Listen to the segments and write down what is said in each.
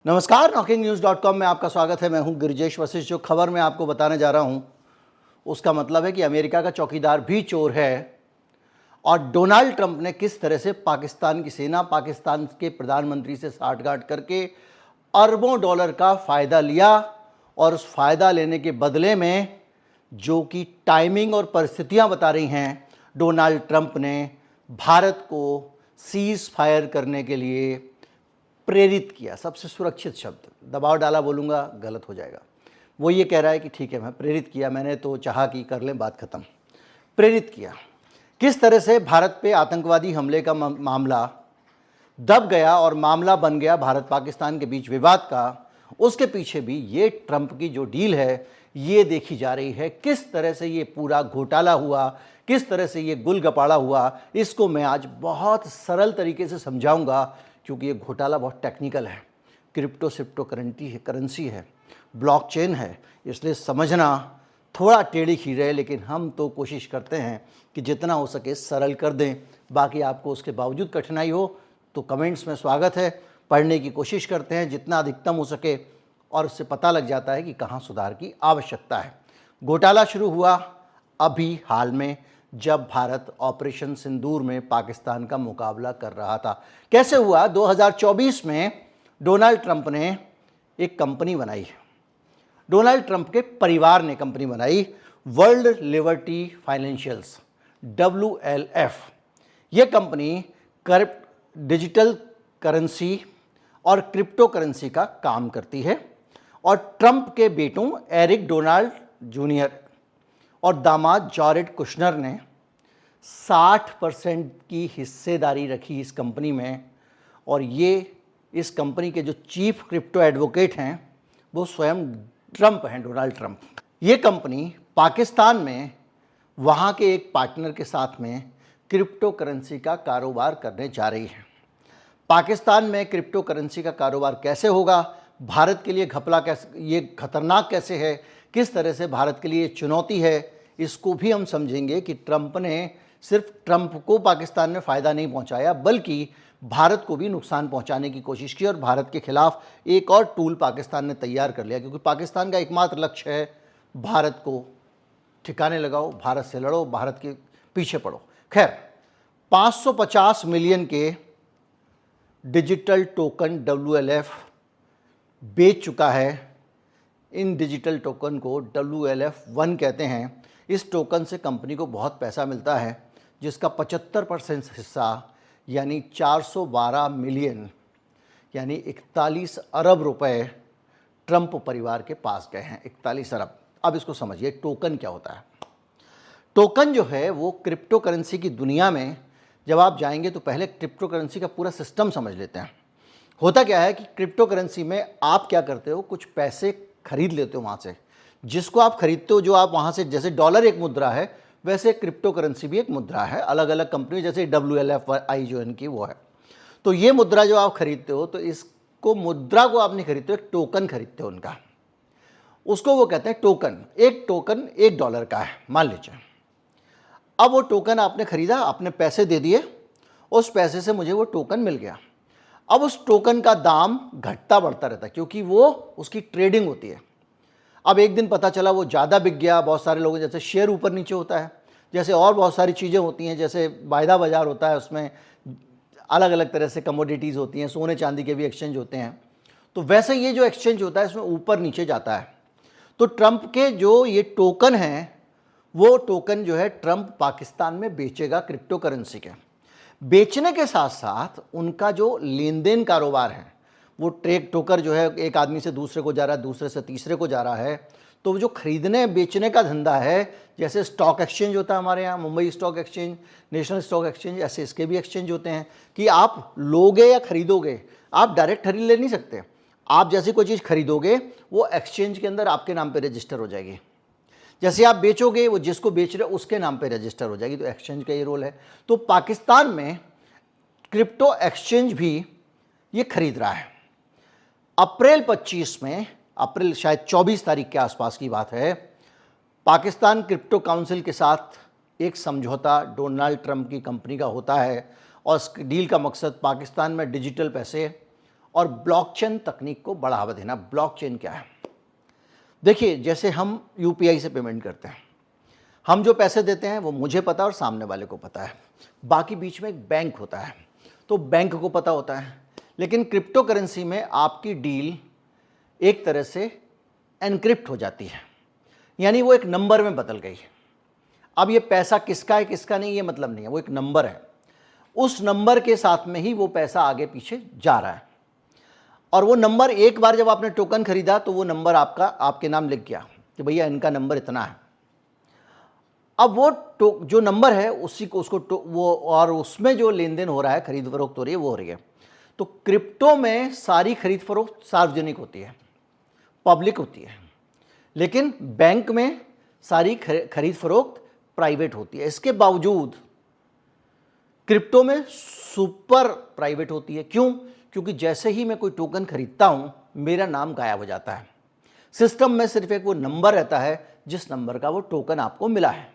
नमस्कार, NockingNews.com में आपका स्वागत है। मैं हूं गिरिजेश वशिष्ठ। जो खबर मैं आपको बताने जा रहा हूं उसका मतलब है कि अमेरिका का चौकीदार भी चोर है और डोनाल्ड ट्रंप ने किस तरह से पाकिस्तान की सेना, पाकिस्तान के प्रधानमंत्री से साठगांठ करके अरबों डॉलर का फ़ायदा लिया और उस फ़ायदा लेने के बदले में जो कि टाइमिंग और परिस्थितियां बता रही हैं, डोनाल्ड ट्रंप ने भारत को सीज़ फायर करने के लिए प्रेरित किया। सबसे सुरक्षित शब्द, दबाव डाला बोलूँगा गलत हो जाएगा। वो ये कह रहा है कि ठीक है, मैं प्रेरित किया, मैंने तो चाहा कि कर लें, बात ख़त्म। प्रेरित किया किस तरह से? भारत पे आतंकवादी हमले का मामला दब गया और मामला बन गया भारत पाकिस्तान के बीच विवाद का। उसके पीछे भी ये ट्रंप की जो डील है ये देखी जा रही है। किस तरह से ये पूरा घोटाला हुआ, किस तरह से ये गुलगपाड़ा हुआ, इसको मैं आज बहुत सरल तरीके से समझाऊंगा, क्योंकि ये घोटाला बहुत टेक्निकल है। क्रिप्टो करेंसी है, ब्लॉकचेन है, इसलिए समझना थोड़ा टेढ़ी खीर है, लेकिन हम तो कोशिश करते हैं कि जितना हो सके सरल कर दें। बाकी आपको उसके बावजूद कठिनाई हो तो कमेंट्स में स्वागत है, पढ़ने की कोशिश करते हैं जितना अधिकतम हो सके, और उससे पता लग जाता है कि कहाँ सुधार की आवश्यकता है। घोटाला शुरू हुआ अभी हाल में, जब भारत ऑपरेशन सिंदूर में पाकिस्तान का मुकाबला कर रहा था। कैसे हुआ? 2024 में डोनाल्ड ट्रंप ने एक कंपनी बनाई, डोनाल्ड ट्रंप के परिवार ने कंपनी बनाई, वर्ल्ड लिबर्टी फाइनेंशियल्स, WLF। ये कंपनी डिजिटल करेंसी और क्रिप्टो करेंसी का काम करती है, और ट्रंप के बेटों एरिक डोनाल्ड जूनियर और दामाद जॉरेड कुशनर ने 60% की हिस्सेदारी रखी इस कंपनी में। और ये इस कंपनी के जो चीफ क्रिप्टो एडवोकेट हैं वो स्वयं ट्रंप हैं, डोनाल्ड ट्रंप। ये कंपनी पाकिस्तान में वहाँ के एक पार्टनर के साथ में क्रिप्टो करेंसी का कारोबार करने जा रही है। पाकिस्तान में क्रिप्टो करेंसी का कारोबार कैसे होगा, भारत के लिए घपला कैसे, ये खतरनाक कैसे है, किस तरह से भारत के लिए चुनौती है, इसको भी हम समझेंगे कि ट्रंप ने सिर्फ ट्रंप को पाकिस्तान में फ़ायदा नहीं पहुंचाया, बल्कि भारत को भी नुकसान पहुंचाने की कोशिश की, और भारत के खिलाफ एक और टूल पाकिस्तान ने तैयार कर लिया, क्योंकि पाकिस्तान का एकमात्र लक्ष्य है भारत को ठिकाने लगाओ, भारत से लड़ो, भारत के पीछे पड़ो। खैर, 550 मिलियन के डिजिटल टोकन WLF बेच चुका है। इन डिजिटल टोकन को WLF1 कहते हैं। इस टोकन से कंपनी को बहुत पैसा मिलता है, जिसका 75% हिस्सा यानी 412 मिलियन यानी 41 अरब रुपए ट्रंप परिवार के पास गए हैं। 41 अरब। अब इसको समझिए, टोकन क्या होता है। टोकन जो है वो क्रिप्टो करेंसी की दुनिया में जब आप जाएंगे तो पहले क्रिप्टो करेंसी का पूरा सिस्टम समझ लेते हैं। होता क्या है कि क्रिप्टो करेंसी में आप क्या करते हो, कुछ पैसे खरीद लेते हो वहाँ से, जिसको आप खरीदते हो, जो आप वहाँ से, जैसे डॉलर एक मुद्रा है वैसे क्रिप्टो करेंसी भी एक मुद्रा है। अलग अलग कंपनी, जैसे WLFI जो इनकी वो है। तो ये मुद्रा जो आप खरीदते हो, तो इसको मुद्रा को आप नहीं खरीदते हो, एक टोकन खरीदते हो उनका, उसको वो कहते हैं टोकन। एक टोकन $1 का है मान लीजिए। अब वो टोकन आपने खरीदा, आपने पैसे दे दिए, उस पैसे से मुझे वो टोकन मिल गया। अब उस टोकन का दाम घटता बढ़ता रहता है, क्योंकि वो उसकी ट्रेडिंग होती है। अब एक दिन पता चला वो ज़्यादा बिक गया, बहुत सारे लोगों, जैसे शेयर ऊपर नीचे होता है, जैसे और बहुत सारी चीज़ें होती हैं, जैसे वायदा बाजार होता है, उसमें अलग अलग तरह से कमोडिटीज़ होती हैं, सोने चांदी के भी एक्सचेंज होते हैं। तो वैसे ये जो एक्सचेंज होता है इसमें ऊपर नीचे जाता है। तो ट्रंप के जो ये टोकन हैं, वो टोकन जो है ट्रंप पाकिस्तान में बेचेगा क्रिप्टो करेंसी के। बेचने के साथ साथ उनका जो लेन देन कारोबार है, वो टोकर जो है एक आदमी से दूसरे को जा रहा है, दूसरे से तीसरे को जा रहा है। तो जो खरीदने बेचने का धंधा है, जैसे स्टॉक एक्सचेंज होता है हमारे यहाँ, Mumbai stock exchange, national stock exchange, ऐसे इसके भी एक्सचेंज होते हैं कि आप लोगे या खरीदोगे, आप डायरेक्ट खरीद ले नहीं सकते। आप जैसी कोई चीज़ खरीदोगे वो एक्सचेंज के अंदर आपके नाम पे रजिस्टर हो जाएगी, जैसे आप बेचोगे वो जिसको बेच रहे हो उसके नाम पे रजिस्टर हो जाएगी। तो एक्सचेंज का ये रोल है। तो पाकिस्तान में क्रिप्टो एक्सचेंज भी ये खरीद रहा है। अप्रैल 25 में, अप्रैल शायद 24 तारीख के आसपास की बात है, पाकिस्तान क्रिप्टो काउंसिल के साथ एक समझौता डोनाल्ड ट्रंप की कंपनी का होता है, और इस डील का मकसद पाकिस्तान में डिजिटल पैसे और ब्लॉकचेन तकनीक को बढ़ावा देना। ब्लॉकचेन क्या है? देखिए, जैसे हम यूपीआई से पेमेंट करते हैं, हम जो पैसे देते हैं वो मुझे पता है और सामने वाले को पता है, बाकी बीच में एक बैंक होता है तो बैंक को पता होता है। लेकिन क्रिप्टो करेंसी में आपकी डील एक तरह से एनक्रिप्ट हो जाती है, यानी वो एक नंबर में बदल गई। अब ये पैसा किसका है किसका नहीं ये मतलब नहीं है, वो एक नंबर है, उस नंबर के साथ में ही वो पैसा आगे पीछे जा रहा है। और वो नंबर एक बार जब आपने टोकन खरीदा तो वो नंबर आपका आपके नाम लिख गया कि भैया इनका नंबर इतना है। अब वो जो नंबर है उसी को उसको वो और उसमें जो लेन देन हो रहा है, खरीद फरोख्त हो रही है, वो हो रही है। तो क्रिप्टो में सारी खरीद फरोख्त सार्वजनिक होती है, पब्लिक होती है, लेकिन बैंक में सारी खरीद फरोख्त प्राइवेट होती है। इसके बावजूद क्रिप्टो में सुपर प्राइवेट होती है। क्यों? क्योंकि जैसे ही मैं कोई टोकन खरीदता हूं मेरा नाम गायब हो जाता है। सिस्टम में सिर्फ एक वो नंबर रहता है जिस नंबर का वो टोकन आपको मिला है।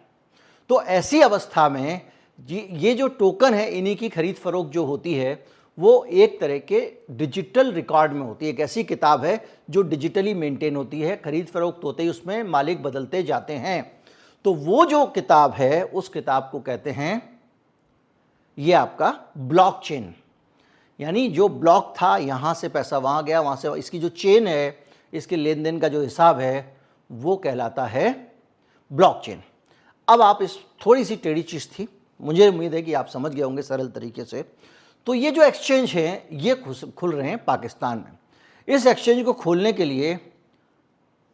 तो ऐसी अवस्था में ये जो टोकन है, इन्हीं की खरीद फरोख्त जो होती है वो एक तरह के डिजिटल रिकॉर्ड में होती है। एक ऐसी किताब है जो डिजिटली मेंटेन होती है, खरीद फरोख्त होते ही उसमें मालिक बदलते जाते हैं। तो वो जो किताब है उस किताब को कहते हैं ये आपका ब्लॉकचेन, यानी जो ब्लॉक था, यहाँ से पैसा वहाँ गया, वहाँ से इसकी जो चेन है, इसके लेन देन का जो हिसाब है वो कहलाता है ब्लॉकचेन। अब आप इस थोड़ी सी टेढ़ी चीज़ थी, मुझे उम्मीद है कि आप समझ गए होंगे सरल तरीके से। तो ये जो एक्सचेंज है ये खुल रहे हैं पाकिस्तान में। इस एक्सचेंज को खोलने के लिए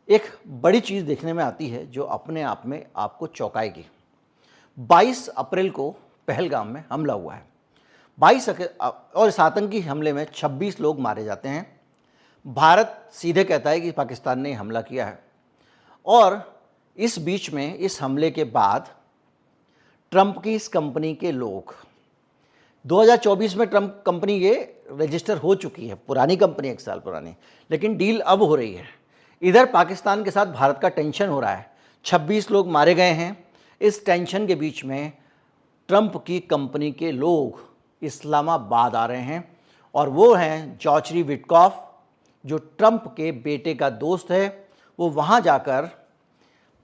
एक बड़ी चीज़ देखने में आती है जो अपने आप में आपको चौंकाएगी। 22 अप्रैल को पहलगाम में हमला हुआ है। 22 और इस आतंकी हमले में 26 लोग मारे जाते हैं। भारत सीधे कहता है कि पाकिस्तान ने हमला किया है। और इस बीच में इस हमले के बाद ट्रंप की इस कंपनी के लोग 2024 में ट्रंप कंपनी ये रजिस्टर हो चुकी है, पुरानी कंपनी 1 साल पुरानी, लेकिन डील अब हो रही है। इधर पाकिस्तान के साथ भारत का टेंशन हो रहा है, 26 लोग मारे गए हैं। इस टेंशन के बीच में ट्रंप की कंपनी के लोग इस्लामाबाद आ रहे हैं और वो हैं जॉर्ज विटकॉफ, जो ट्रंप के बेटे का दोस्त है। वो वहाँ जाकर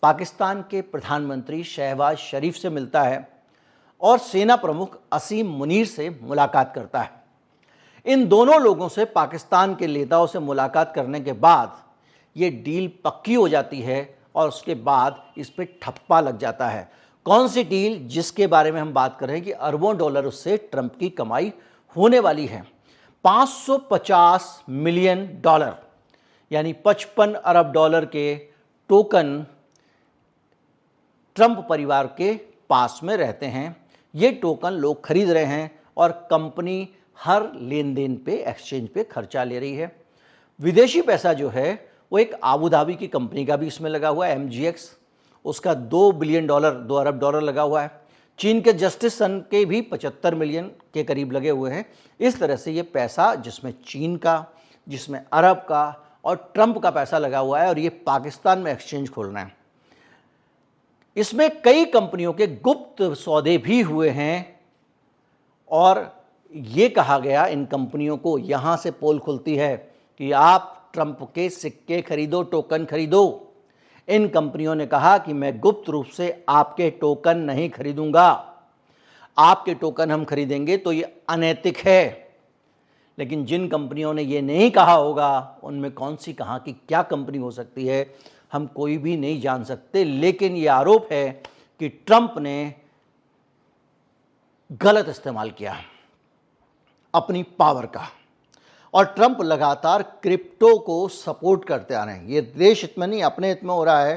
पाकिस्तान के प्रधानमंत्री शहबाज शरीफ से मिलता है और सेना प्रमुख असीम मुनीर से मुलाकात करता है। इन दोनों लोगों से, पाकिस्तान के नेताओं से मुलाकात करने के बाद ये डील पक्की हो जाती है और उसके बाद इस पर ठप्पा लग जाता है। कौन सी डील? जिसके बारे में हम बात कर रहे हैं कि अरबों डॉलर उससे ट्रंप की कमाई होने वाली है। 550 मिलियन डॉलर यानी 55 अरब डॉलर के टोकन ट्रंप परिवार के पास में रहते हैं। ये टोकन लोग खरीद रहे हैं और कंपनी हर लेन देन पे, एक्सचेंज पे खर्चा ले रही है। विदेशी पैसा जो है वो एक आबू धाबी की कंपनी का भी इसमें लगा हुआ है, MGX, उसका 2 बिलियन डॉलर, 2 अरब डॉलर लगा हुआ है। चीन के जस्टिस सन के भी 75 मिलियन के करीब लगे हुए हैं। इस तरह से ये पैसा, जिसमें चीन का, जिसमें अरब का और ट्रंप का पैसा लगा हुआ है और ये पाकिस्तान में एक्सचेंज खोलना है। इसमें कई कंपनियों के गुप्त सौदे भी हुए हैं और ये कहा गया इन कंपनियों को, यहाँ से पोल खुलती है कि आप ट्रंप के सिक्के खरीदो, टोकन खरीदो। इन कंपनियों ने कहा कि मैं गुप्त रूप से आपके टोकन नहीं खरीदूंगा, आपके टोकन हम खरीदेंगे तो ये अनैतिक है। लेकिन जिन कंपनियों ने ये नहीं कहा होगा उनमें कौन सी कहाँ की क्या कंपनी हो सकती है हम कोई भी नहीं जान सकते। लेकिन ये आरोप है कि ट्रंप ने गलत इस्तेमाल किया अपनी पावर का और ट्रंप लगातार क्रिप्टो को सपोर्ट करते आ रहे हैं। ये देश हित में नहीं, अपने हित में हो रहा है।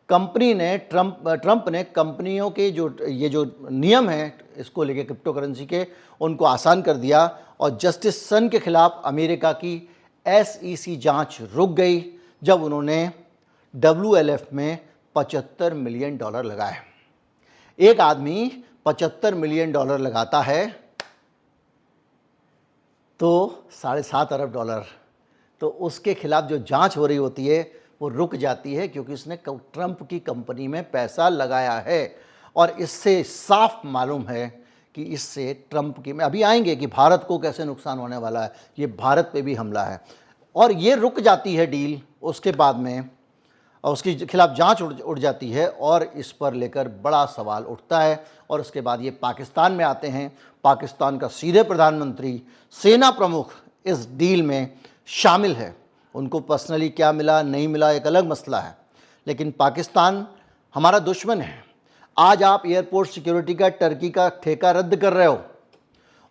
कंपनी ने ट्रंप ने कंपनियों के ये जो नियम हैं इसको लेके क्रिप्टो करेंसी के, उनको आसान कर दिया और जस्टिस सन के खिलाफ अमेरिका की SEC जांच रुक गई जब उन्होंने WLF में 75 मिलियन डॉलर लगाए। एक आदमी 75 मिलियन डॉलर लगाता है तो 7.5 अरब डॉलर, तो उसके खिलाफ जो जांच हो रही होती है वो रुक जाती है क्योंकि उसने ट्रंप की कंपनी में पैसा लगाया है। और इससे साफ मालूम है कि इससे ट्रंप की में अभी आएंगे कि भारत को कैसे नुकसान होने वाला है, ये भारत पे भी हमला है, और ये रुक जाती है डील उसके बाद में, और उसके खिलाफ जांच उड़ जाती है, और इस पर लेकर बड़ा सवाल उठता है। और उसके बाद ये पाकिस्तान में आते हैं, पाकिस्तान का सीधे प्रधानमंत्री, सेना प्रमुख इस डील में शामिल है। उनको पर्सनली क्या मिला नहीं मिला एक अलग मसला है, लेकिन पाकिस्तान हमारा दुश्मन है। आज आप एयरपोर्ट सिक्योरिटी का टर्की का ठेका रद्द कर रहे हो,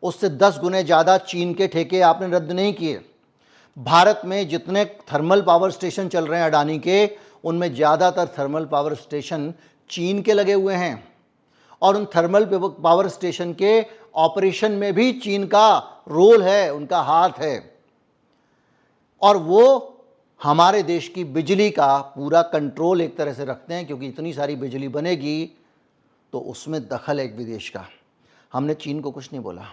उससे 10 गुने ज़्यादा चीन के ठेके आपने रद्द नहीं किए। भारत में जितने थर्मल पावर स्टेशन चल रहे हैं अडानी के, उनमें ज़्यादातर थर्मल पावर स्टेशन चीन के लगे हुए हैं, और उन थर्मल पावर स्टेशन के ऑपरेशन में भी चीन का रोल है, उनका हाथ है, और वो हमारे देश की बिजली का पूरा कंट्रोल एक तरह से रखते हैं, क्योंकि इतनी सारी बिजली बनेगी तो उसमें दखल है एक विदेश का। हमने चीन को कुछ नहीं बोला,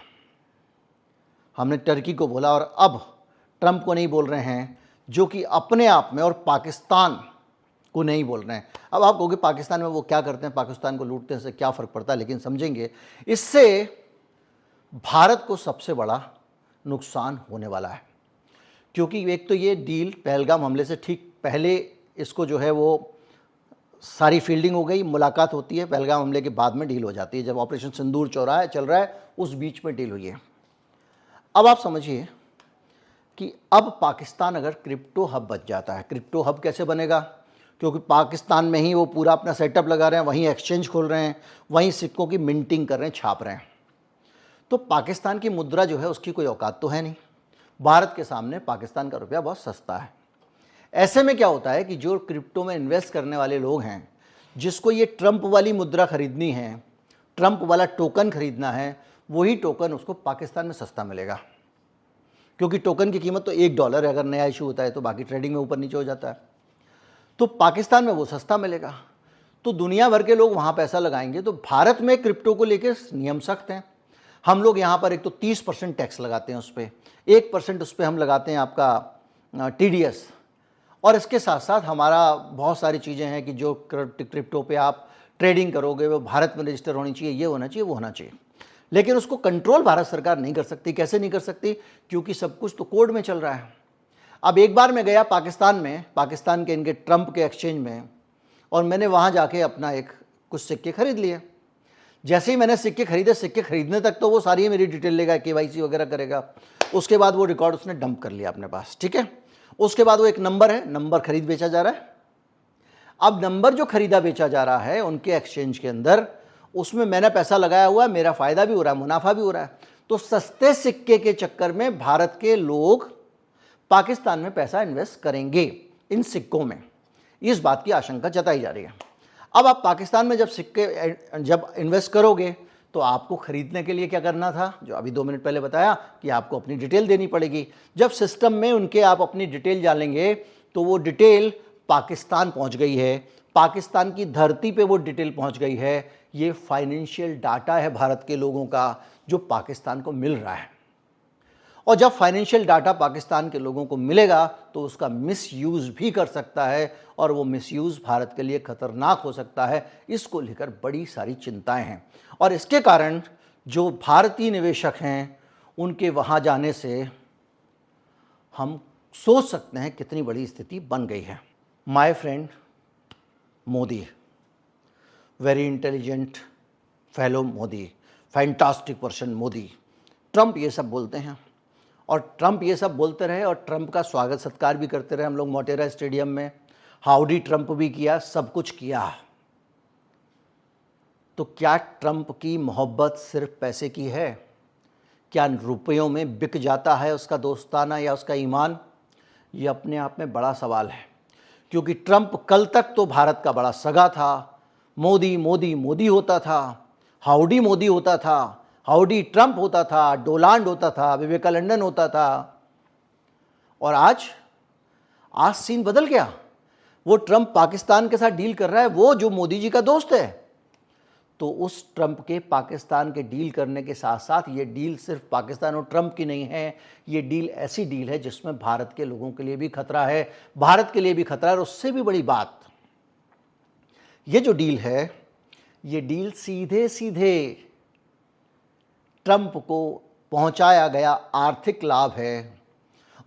हमने टर्की को बोला, और अब ट्रंप को नहीं बोल रहे हैं, जो कि अपने आप में, और पाकिस्तान को नहीं बोल रहे हैं। अब आप कहोगे पाकिस्तान में वो क्या करते हैं, पाकिस्तान को लूटते हैं, से क्या फ़र्क पड़ता है, लेकिन समझेंगे इससे भारत को सबसे बड़ा नुकसान होने वाला है। क्योंकि एक तो ये डील पहलगाम हमले से ठीक पहले इसको जो है वो सारी फील्डिंग हो गई, मुलाकात होती है, पहलगाम हमले के बाद में डील हो जाती है, जब ऑपरेशन सिंदूर चौराहा चल रहा है उस बीच में डील हुई है। अब आप समझिए कि अब पाकिस्तान अगर क्रिप्टो हब बच जाता है, क्रिप्टो हब कैसे बनेगा, क्योंकि पाकिस्तान में ही वो पूरा अपना सेटअप लगा रहे हैं, वहीं एक्सचेंज खोल रहे हैं, वहीं सिक्कों की मिंटिंग कर रहे हैं, छाप रहे हैं, तो पाकिस्तान की मुद्रा जो है उसकी कोई औकात तो है नहीं। भारत के सामने पाकिस्तान का रुपया बहुत सस्ता है। ऐसे में क्या होता है कि जो क्रिप्टो में इन्वेस्ट करने वाले लोग हैं, जिसको ये ट्रंप वाली मुद्रा खरीदनी है, ट्रंप वाला टोकन खरीदना है, वही टोकन उसको पाकिस्तान में सस्ता मिलेगा, क्योंकि टोकन की कीमत तो $1 है, अगर नया इशू होता है तो बाकी ट्रेडिंग में ऊपर नीचे हो जाता है, तो पाकिस्तान में वो सस्ता मिलेगा, तो दुनिया भर के लोग वहाँ पैसा लगाएंगे। तो भारत में क्रिप्टो को लेकर नियम सख्त हैं। हम लोग यहाँ पर एक तो 30% टैक्स लगाते हैं उस पर, 1% उस पर हम लगाते हैं आपका TDS, और इसके साथ साथ हमारा बहुत सारी चीज़ें हैं कि जो क्रिप्टो पे आप ट्रेडिंग करोगे वो भारत में रजिस्टर होनी चाहिए, ये होना चाहिए, वो होना चाहिए, लेकिन उसको कंट्रोल भारत सरकार नहीं कर सकती। कैसे नहीं कर सकती, क्योंकि सब कुछ तो कोड में चल रहा है। अब एक बार मैं गया पाकिस्तान में, पाकिस्तान के इनके ट्रंप के एक्सचेंज में, और मैंने वहाँ जाके अपना कुछ सिक्के खरीद लिए। जैसे ही मैंने सिक्के खरीदे, सिक्के खरीदने तक तो वो सारी मेरी डिटेल लेगा, KYC वगैरह करेगा, उसके बाद वो रिकॉर्ड उसने डंप कर लिया अपने पास, ठीक है। उसके बाद वो एक नंबर है, नंबर खरीद बेचा जा रहा है। अब नंबर जो खरीदा बेचा जा रहा है उनके एक्सचेंज के अंदर, उसमें मैंने पैसा लगाया हुआ है, मेरा फ़ायदा भी हो रहा है, मुनाफा भी हो रहा है। तो सस्ते सिक्के के चक्कर में भारत के लोग पाकिस्तान में पैसा इन्वेस्ट करेंगे इन सिक्कों में, इस बात की आशंका जताई जा रही है। अब आप पाकिस्तान में जब इन्वेस्ट करोगे तो आपको ख़रीदने के लिए क्या करना था, जो अभी 2 मिनट पहले बताया कि आपको अपनी डिटेल देनी पड़ेगी। जब सिस्टम में उनके आप अपनी डिटेल डालेंगे तो वो डिटेल पाकिस्तान पहुंच गई है, पाकिस्तान की धरती पे वो डिटेल पहुंच गई है। ये फाइनेंशियल डाटा है भारत के लोगों का जो पाकिस्तान को मिल रहा है, और जब फाइनेंशियल डाटा पाकिस्तान के लोगों को मिलेगा तो उसका मिसयूज़ भी कर सकता है, और वो मिसयूज़ भारत के लिए खतरनाक हो सकता है। इसको लेकर बड़ी सारी चिंताएं हैं, और इसके कारण जो भारतीय निवेशक हैं उनके वहाँ जाने से हम सोच सकते हैं कितनी बड़ी स्थिति बन गई है। My friend Modi, very intelligent fellow Modi, fantastic person Modi, Trump ये सब बोलते हैं, और ट्रंप ये सब बोलते रहे, और ट्रंप का स्वागत सत्कार भी करते रहे हम लोग मोटेरा स्टेडियम में, हाउडी ट्रंप भी किया, सब कुछ किया। तो क्या ट्रंप की मोहब्बत सिर्फ पैसे की है? क्या रुपयों में बिक जाता है उसका दोस्ताना या उसका ईमान? ये अपने आप में बड़ा सवाल है, क्योंकि ट्रंप कल तक तो भारत का बड़ा सगा था, मोदी मोदी मोदी होता था, हाउडी मोदी होता था, हाउडी ट्रंप होता था, डोलांड होता था, विवेकानंदन होता था, और आज सीन बदल गया। वो ट्रंप पाकिस्तान के साथ डील कर रहा है, वो जो मोदी जी का दोस्त है। तो उस ट्रंप के पाकिस्तान के डील करने के साथ साथ ये डील सिर्फ पाकिस्तान और ट्रंप की नहीं है, ये डील ऐसी डील है जिसमें भारत के लोगों के लिए भी खतरा है, भारत के लिए भी खतरा है। और उससे भी बड़ी बात, ये जो डील है, ये डील सीधे सीधे ट्रंप को पहुंचाया गया आर्थिक लाभ है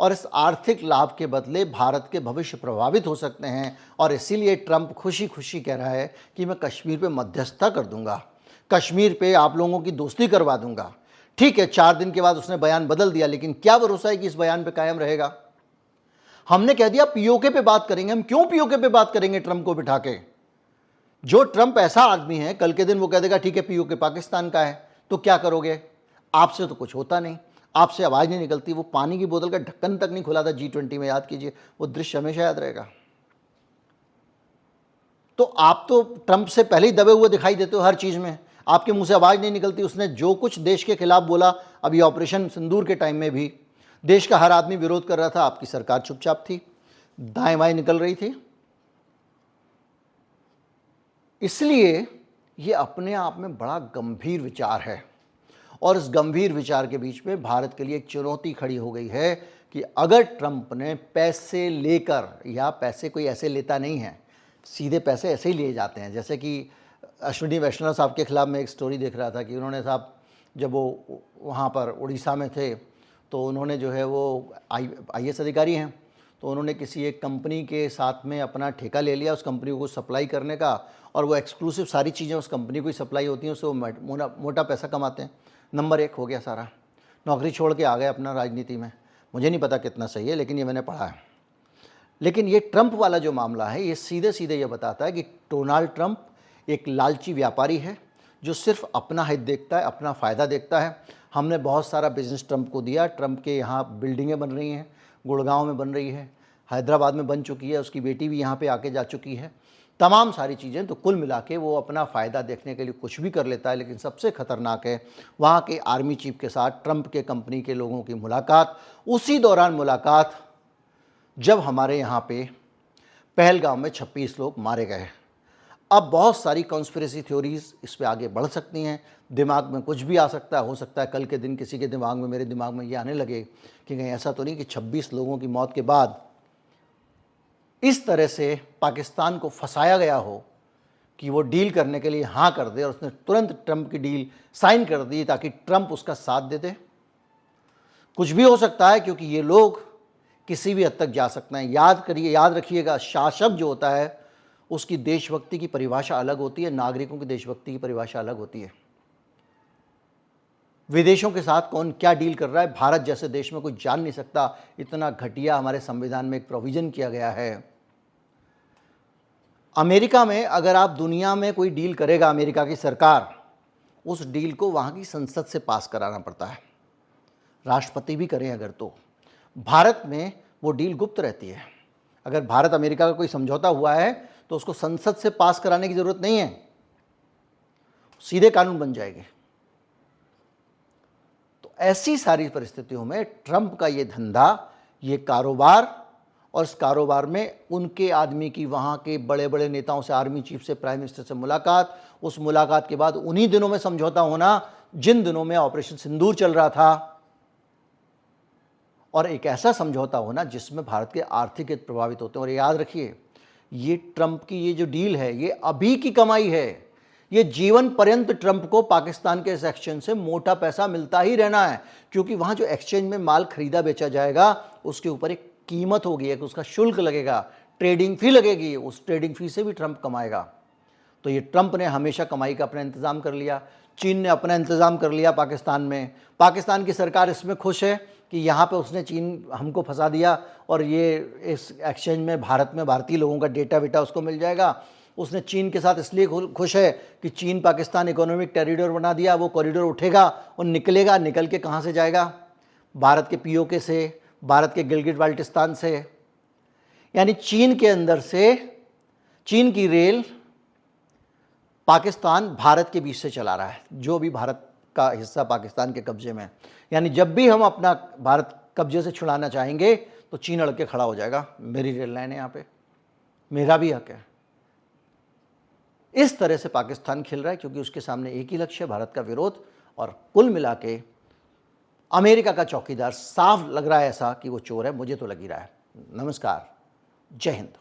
और इस आर्थिक लाभ के बदले भारत के भविष्य प्रभावित हो सकते हैं और इसीलिए ट्रंप खुशी खुशी कह रहा है कि मैं कश्मीर पे मध्यस्थता कर दूंगा, कश्मीर पे आप लोगों की दोस्ती करवा दूंगा। ठीक है, 4 दिन के बाद उसने बयान बदल दिया, लेकिन क्या भरोसा है कि इस बयान पे कायम रहेगा। हमने कह दिया पीओके पे बात करेंगे। हम क्यों पीओके पे बात करेंगे ट्रंप को बिठा के? जो ट्रंप ऐसा आदमी है, कल के दिन वो कह देगा ठीक है पीओके पाकिस्तान का है, तो क्या करोगे? आपसे तो कुछ होता नहीं, आपसे आवाज़ नहीं निकलती। वो पानी की बोतल का ढक्कन तक नहीं खुला था G20 में, याद कीजिए, वो दृश्य हमेशा याद रहेगा। तो आप तो ट्रंप से पहले ही दबे हुए दिखाई देते हो हर चीज़ में, आपके मुंह से आवाज़ नहीं निकलती। उसने जो कुछ देश के खिलाफ बोला, अभी ऑपरेशन सिंदूर के टाइम में भी देश का हर आदमी विरोध कर रहा था, आपकी सरकार चुपचाप थी, दाएं बाएं निकल रही थी। इसलिए ये अपने आप में बड़ा गंभीर विचार है और इस गंभीर विचार के बीच में भारत के लिए एक चुनौती खड़ी हो गई है कि अगर ट्रंप ने पैसे लेकर, या पैसे कोई ऐसे लेता नहीं है, सीधे पैसे ऐसे ही लिए जाते हैं। जैसे कि अश्विनी वैष्णव साहब के खिलाफ मैं एक स्टोरी देख रहा था कि उन्होंने साहब जब वो वहाँ पर उड़ीसा में थे तो उन्होंने जो है वो IAS अधिकारी हैं, तो उन्होंने किसी एक कंपनी के साथ में अपना ठेका ले लिया उस कंपनी को सप्लाई करने का, और वो एक्सक्लूसिव सारी चीज़ें उस कंपनी को ही सप्लाई होती हैं, उससे वो मोटा पैसा कमाते हैं। नंबर 1 हो गया सारा, नौकरी छोड़ के आ गए अपना राजनीति में। मुझे नहीं पता कितना सही है, लेकिन ये मैंने पढ़ा है। लेकिन ये ट्रंप वाला जो मामला है, ये सीधे सीधे ये बताता है कि डोनाल्ड ट्रंप एक लालची व्यापारी है जो सिर्फ अपना हित देखता है, अपना फ़ायदा देखता है। हमने बहुत सारा बिजनेस ट्रंप को दिया। ट्रंप के यहाँ बिल्डिंगें बन रही हैं, गुड़गांव में बन रही है, हैदराबाद में बन चुकी है, उसकी बेटी भी यहाँ पे आके जा चुकी है, तमाम सारी चीज़ें। तो कुल मिला के वो अपना फ़ायदा देखने के लिए कुछ भी कर लेता है। लेकिन सबसे ख़तरनाक है वहाँ के आर्मी चीफ के साथ ट्रंप के कंपनी के लोगों की मुलाकात। उसी दौरान मुलाकात जब हमारे यहाँ पे पहलगाम में 26 लोग मारे गए। अब बहुत सारी कॉन्स्पिरेसी थ्योरीज इस पे आगे बढ़ सकती हैं, दिमाग में कुछ भी आ सकता है। हो सकता है कल के दिन किसी के दिमाग में, मेरे दिमाग में ये आने लगे कि कहीं ऐसा तो नहीं कि 26 लोगों की मौत के बाद इस तरह से पाकिस्तान को फंसाया गया हो कि वो डील करने के लिए हाँ कर दे और उसने तुरंत ट्रंप की डील साइन कर दी ताकि ट्रंप उसका साथ दे दे। कुछ भी हो सकता है, क्योंकि ये लोग किसी भी हद तक जा सकते हैं। याद रखिएगा, शासक जो होता है उसकी देशभक्ति की परिभाषा अलग होती है, नागरिकों की देशभक्ति की परिभाषा अलग होती है। विदेशों के साथ कौन क्या डील कर रहा है, भारत जैसे देश में कोई जान नहीं सकता। इतना घटिया हमारे संविधान में एक प्रोविजन किया गया है। अमेरिका में अगर आप दुनिया में कोई डील करेगा, अमेरिका की सरकार, उस डील को वहाँ की संसद से पास कराना पड़ता है, राष्ट्रपति भी करें अगर तो। भारत में वो डील गुप्त रहती है। अगर भारत अमेरिका का कोई समझौता हुआ है तो उसको संसद से पास कराने की ज़रूरत नहीं है, सीधे कानून बन जाएंगे। तो ऐसी सारी परिस्थितियों में ट्रंप का ये धंधा, ये कारोबार, और इस कारोबार में उनके आदमी की वहाँ के बड़े बड़े नेताओं से, आर्मी चीफ से, प्राइम मिनिस्टर से मुलाकात, उस मुलाकात के बाद उन्हीं दिनों में समझौता होना जिन दिनों में ऑपरेशन सिंदूर चल रहा था, और एक ऐसा समझौता होना जिसमें भारत के आर्थिक हित प्रभावित होते हैं। और याद रखिए, ये ट्रंप की ये जो डील है, ये अभी की कमाई है। ये जीवन पर्यंत ट्रंप को पाकिस्तान के इस एक्सचेंज से मोटा पैसा मिलता ही रहना है, क्योंकि वहाँ जो एक्सचेंज में माल खरीदा बेचा जाएगा उसके ऊपर एक कीमत होगी, एक उसका शुल्क लगेगा, ट्रेडिंग फी लगेगी, उस ट्रेडिंग फी से भी ट्रंप कमाएगा। तो ये ट्रंप ने हमेशा कमाई का अपना इंतज़ाम कर लिया, चीन ने अपना इंतज़ाम कर लिया पाकिस्तान में। पाकिस्तान की सरकार इसमें खुश है कि यहाँ पे उसने चीन हमको फंसा दिया और ये इस एक्सचेंज में भारत में भारतीय लोगों का डेटा वेटा उसको मिल जाएगा। उसने चीन के साथ इसलिए खुश है कि चीन पाकिस्तान इकोनॉमिक कॉरिडोर बना दिया, वो कॉरिडोर उठेगा और निकलेगा, निकल के कहाँ से जाएगा? भारत के पीओके से, भारत के गिलगिट बाल्टिस्तान से। यानी चीन के अंदर से, चीन की रेल पाकिस्तान भारत के बीच से चला रहा है, जो भी भारत का हिस्सा पाकिस्तान के कब्जे में। यानी जब भी हम अपना भारत कब्जे से छुड़ाना चाहेंगे तो चीन अड़ के खड़ा हो जाएगा, मेरी रेल लाइन है यहाँ पे, मेरा भी हक है। इस तरह से पाकिस्तान खेल रहा है, क्योंकि उसके सामने एक ही लक्ष्य है, भारत का विरोध। और कुल मिला के अमेरिका का चौकीदार साफ लग रहा है ऐसा कि वो चोर है, मुझे तो लग ही रहा है। नमस्कार, जय हिंद।